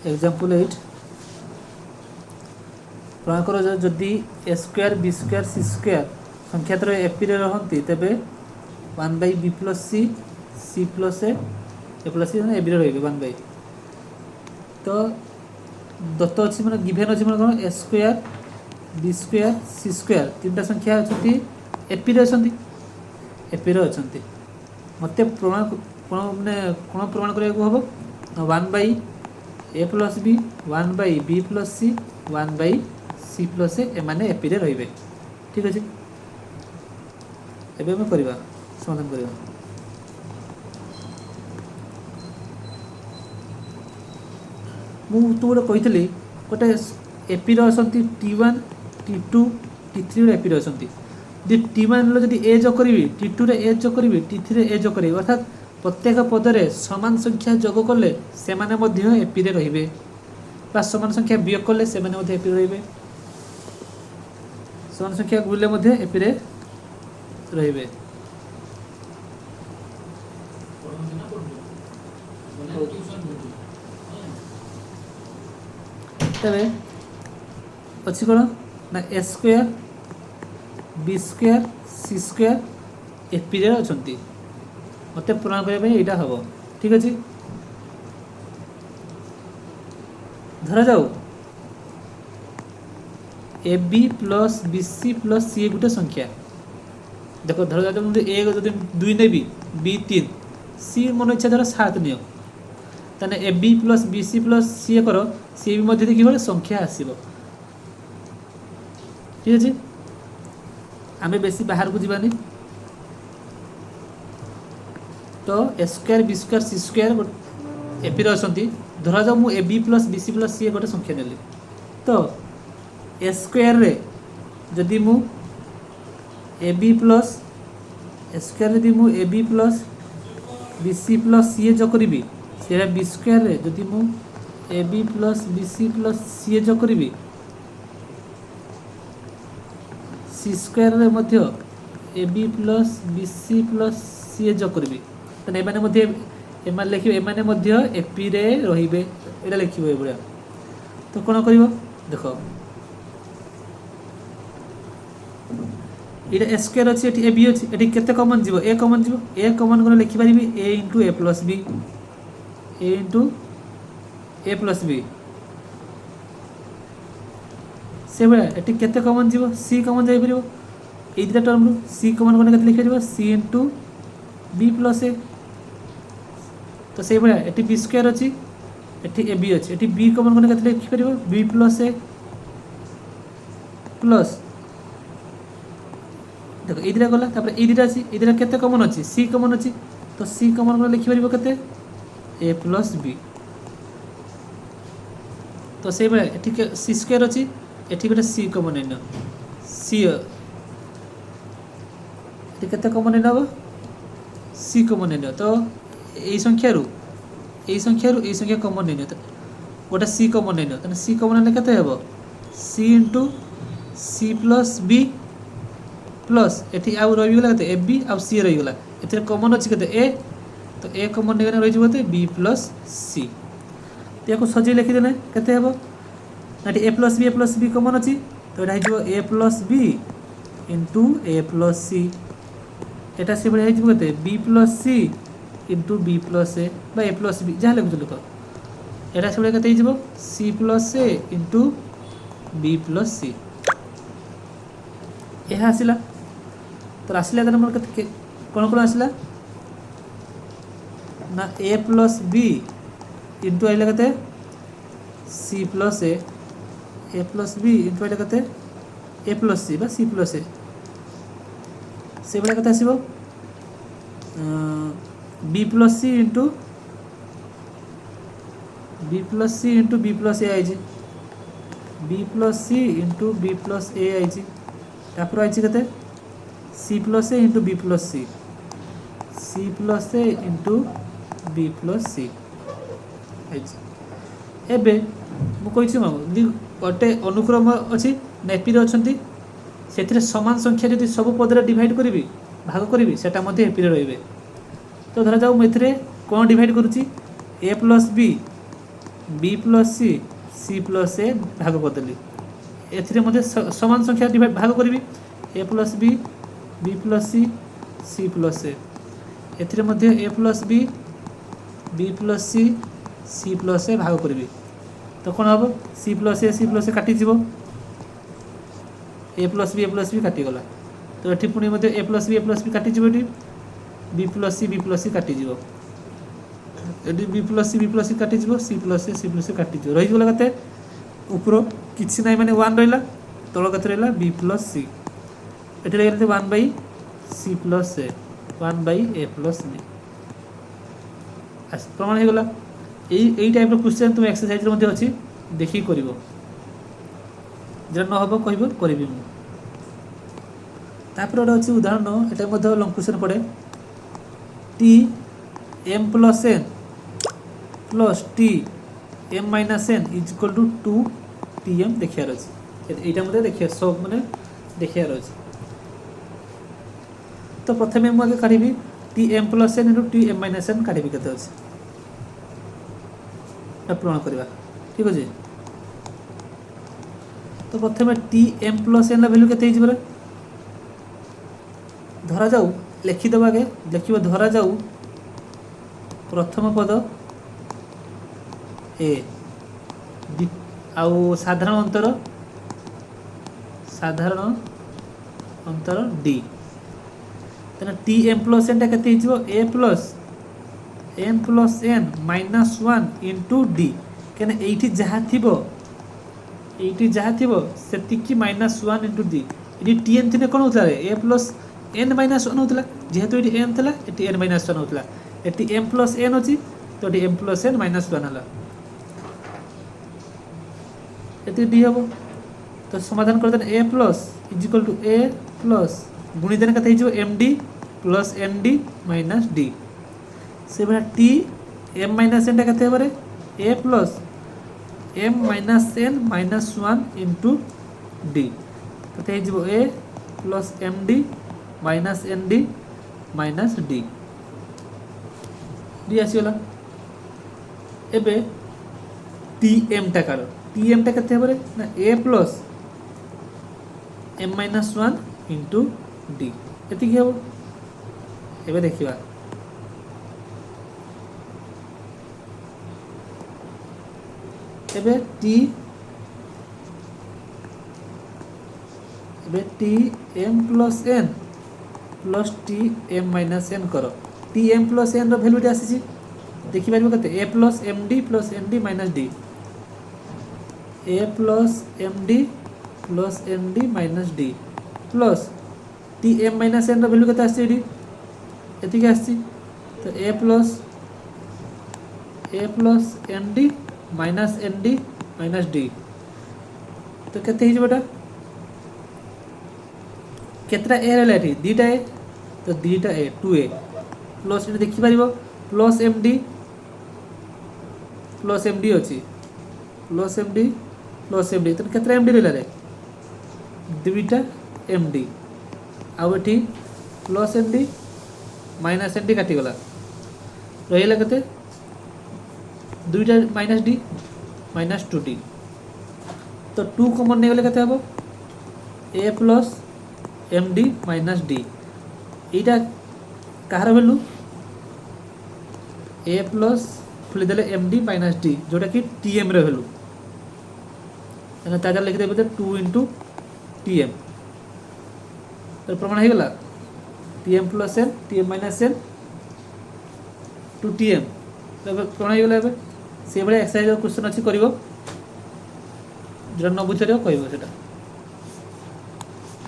example 8 प्रमाण करो जदि A square B square C square संख्या तर एपी रे रहंती तेबे 1 by B plus C plus A plus C A B रे रहबे 1 बाई तो दत्त अच्छी मैंने गिभेन अच्छी मैंने कौन ए square B square C square तीन संख्या अच्छी एपी रे अछंती एपी रे अछंती मते प्रमाण मैंने कौन प्रमाण करा हम 1 by A plus B 1 by B plus C 1 by C plus A माने एपी रे रहिबे ठीक अछि एबे हम करबा समाधान करबा मु तो गोटे कही गोटे एपी रे असंती T1 T2 T3 रे एपी रे असंती जे T1 लो जदि ए जो करबी T2 रे ए जो करबी T3 रे ए जो करबी अर्थात प्रत्येक पदरे समान संख्या जोग कले से माने मध्य एपी रे रहिबे बा समान संख्या वियोग कले से माने मध्य एपी रे रहिबे समान संख्या गुले मध्य एपी रे रहिबे तबे अच्छी कौन ना ए square B square C square AP रे अछंती मते प्रमाण करबा एटा हबो ठीक अछि धरा जाऊ A B plus B C plus C गोटे संख्या देखो धरा जाऊ ए जदि 2 नेबी बी 3 सी मन इच्छा धर 7 नियो तने A B plus B C plus C करो सी भी मध्य देखिए संख्या आसीबो ठीक अछि आमे बेसी बाहर को जीवानी तो A square B square C square AP रे असंती धरा जाऊ मु A B plus B C plus C गोटे संख्या नेली तो ए स्क्वायर रे जदि मु A B plus A square रे मु A B plus B C plus C जो करबी सेरा बी स्क्वायर रे जदि मु A B plus B C plus C जो करबी सी स्क्वायर रे मध्य A B plus B C plus C जो करबी तने माने मध्य एमान लिखिबे एमाने मध्य एपी रे रहिबे एटा लिखिबो एबुला तो कोन करिवो देखो एटा ए स्क्वायर अछि एटी ए बी अछि एटी केते कॉमन जीवो ए कॉमन कोन लिखि परिबी ए * ए प्लस बी ए * ए प्लस बी से बडा एटी केते कॉमन जीवो सी कॉमन जाई परिबो ए दिटा टर्म रो सी कॉमन कोन केते लिखि परिबो सी * बी प्लस ए तो से बडा एटी बी स्क्वायर अछि एटी ए बी अछि एटी बी कॉमन कोन केते लिखि परिबो बी प्लस ए प्लस देखो ए दिटा गला तापर ए दिटा अछि ए दिटा केते कॉमन अछि सी कॉमन अछि तो सी कॉमन कोन लिखि परिबो केते ए प्लस बी तो से बडा एटी के सी स्क्वायर अछि एटी गोटे सी कॉमन न सी एटी केते कॉमन न सी कॉमन न तो ए संख्या रो ए संख्या कॉमन न गोटे सी कॉमन न तने सी कॉमन न केते हेबो C * C plus B plus एटी आउ रहि गेला केते ए बी आउ सी रहि गेला एते कॉमन अछि केते ए तो ए कॉमन नेगन रहि जबते बी प्लस सी याको सजी लिखि देले केते हेबो नाटी ए प्लस बी कॉमन अछि तो एटा हिजो ए प्लस बी इनटू ए प्लस सी एटा से बळे हिजो केते B plus C into B plus ए बा ए प्लस बी जा लिखु लिखो एटा से बळे केते हिजो C plus A into B plus C एहा आसिला तो आसिला त हमर केते कोन कोन आसिला ना ए प्लस बी इनटू आइला केते C plus A plus B into आइला केते ए प्लस सी बा सी प्लस ए से बळे केते आसीबो B plus C into B plus C into B plus A आइजी B plus C into B plus A आइजी तापर आइजी केते C plus A into B plus C plus A into B plus C आइजी एबे मु कहिछि मामु गोटे अनुक्रम अछि नेपी रे अछंती सेथिरे समान संख्या यदि सब पदरे डिवाइड करिवि भाग करिवि सेटा मध्ये एपी रे रहिबे तो धरा जाऊ मेथिरे कोन डिवाइड करूची A plus B B plus C plus A भाग करदेली एथिरे मध्य समान संख्या भाग करी A plus B plus C plus A मध्य A plus B plus C plus A भाग करी तो कौन हम सी प्लस ए काटिज ए प्लस बी काटिगला तो ये पुणी ए प्लस बी काटिज बी प्लस सी काटिज ये बी प्लस सी काटिज सी प्लस ए काटिज रहीगला के ऊपर किसी ना माने 1 रहा तल के रहा बी प्लस सी ये 1 by C plus A 1 by A plus B प्रमाण होगला यही टाइप क्वेश्चन तुम एक्सरसाइज अच्छी देखिए कर जरा नहब कह करी तापर गोटे अच्छी उदाहरण ये लंग क्वेश्चन पड़े T M plus N plus T M minus N is equal to 2 T M देखार अच्छे यहाँ देखिए सब मैंने देखार अच्छे तो प्रथम मुझे काढ़ी T M plus N into T M minus N काढ़ी के पूरण करवा ठीक अच्छे तो प्रथम T M plus N value के धरा जाऊ लिखिदेव आगे लिख धरा जाऊ प्रथम पद ए आउ साधारण अंतर डी तेना टी एम प्लस एन टा A plus N minus 1 into D क्या ये जहाँ थी से माइनस 1 इंटू डी ये टी एन थी कौन होता है ए प्लस एन माइनस 1 होता जेहेतु ये एन था ये एन माइनस 1 होता ये एम प्लस एन अच्छी तो ये एम प्लस एन माइनस 1 है ये डी हम तो समाधान कर A plus is equal to A plus गुणी देने के M D plus N D minus D से भाई टी एम माइनस एन टा A plus M minus N minus 1 into D के A plus M D minus N D minus D D आसीगला एबे T M टा काढ़ T M टा के ना A plus M minus 1 into D ये हम एबे देखिए एबे T M plus T M minus N कर टी एम प्लस एन रैल्यूटी आसी देखिपर के A plus M D minus D A plus M D minus D plus T M minus N रैल्यू के आसी तो A plus M D minus D तो केटा केतटा ए रहा ये दीटा ए तो दीटा ए 2a प्लस ये देखिपर प्लस एम डी अच्छी प्लस एम डी तो केतटा एम डी रहा रे दुईटा एम डी आउ plus M D minus M D काटिगला रहा के दुईटा माइनस डी माइनस 2d तो 2 कमन नहीं गले के A plus M D minus D यहाँ कहार भैल्यू ए प्लस खुलीदे एम डी माइनस डी जोटा कि टी एम भैल्यू ताजा लिखिदे 2 इंटू टी एम तो प्रमाण हो गला T M plus N T M minus N two T M प्रमाण हो गला से भाई एक्सरसाइज क्वेश्चन अच्छी कर जो न बुझे कह